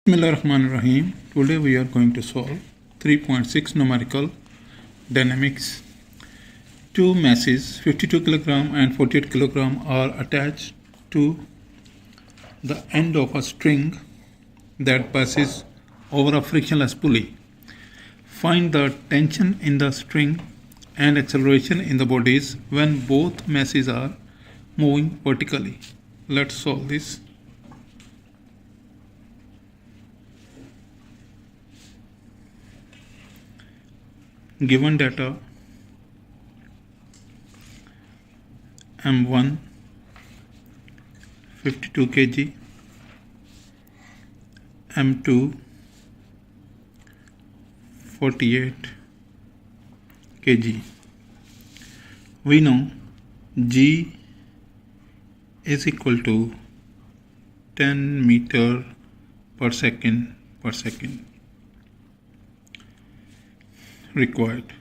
Bismillahirrahmanirrahim. Today we are going to solve 3.6 numerical dynamics. Two masses 52 kg and 48 kg are attached to the end of a string that passes over a frictionless pulley. Find the tension in the string and acceleration in the bodies when both masses are moving vertically. Let's solve this. Given data, M1 52 kg, M2 48 kg. We know G is equal to 10 meter per second required.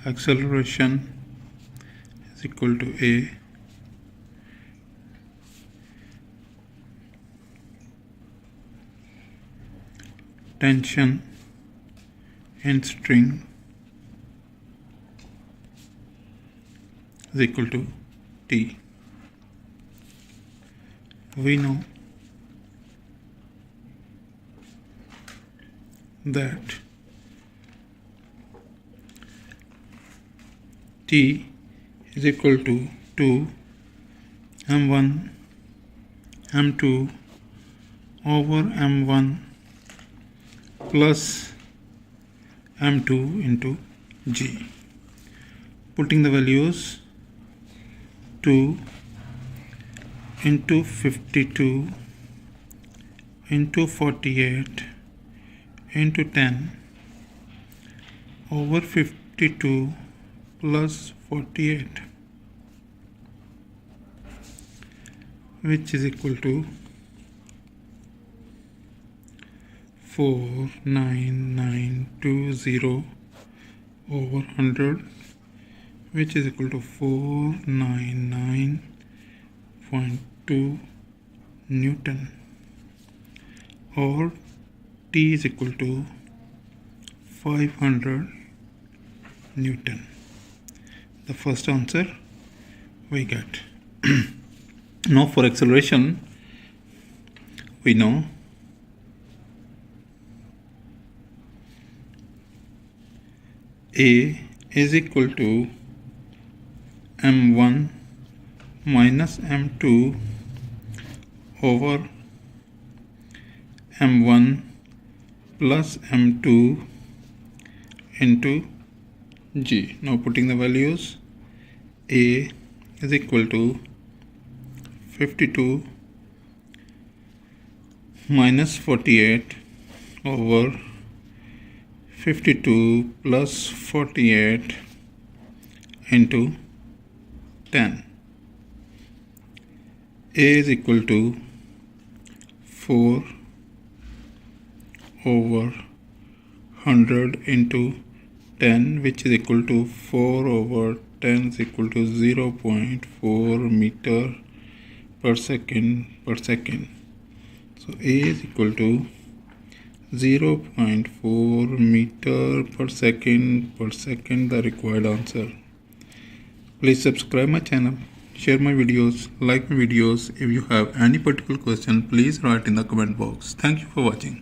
Acceleration is equal to A tension in string is equal to T. We know that T is equal to 2 M1 M2 over M1 plus M2 into G. Putting the values 2 into 52 into 48 into 10 over 52 plus 48, which is equal to 49920 over 100, which is equal to 499.2 Newton, or T is equal to 500 Newton. The first answer we get. Now for acceleration, we know A is equal to M1 minus M2 over M1 plus M2 into G. Now putting the values, A is equal to 52 minus 48 over 52 plus 48 into 10. A is equal to 4 over 100 into 10, which is equal to 4 over 10 is equal to 0.4 meter per second. So A is equal to 0.4 meter per second, the required answer. Please subscribe my channel, share my videos, like my videos. If you have any particular question, please write in the comment box. Thank you for watching.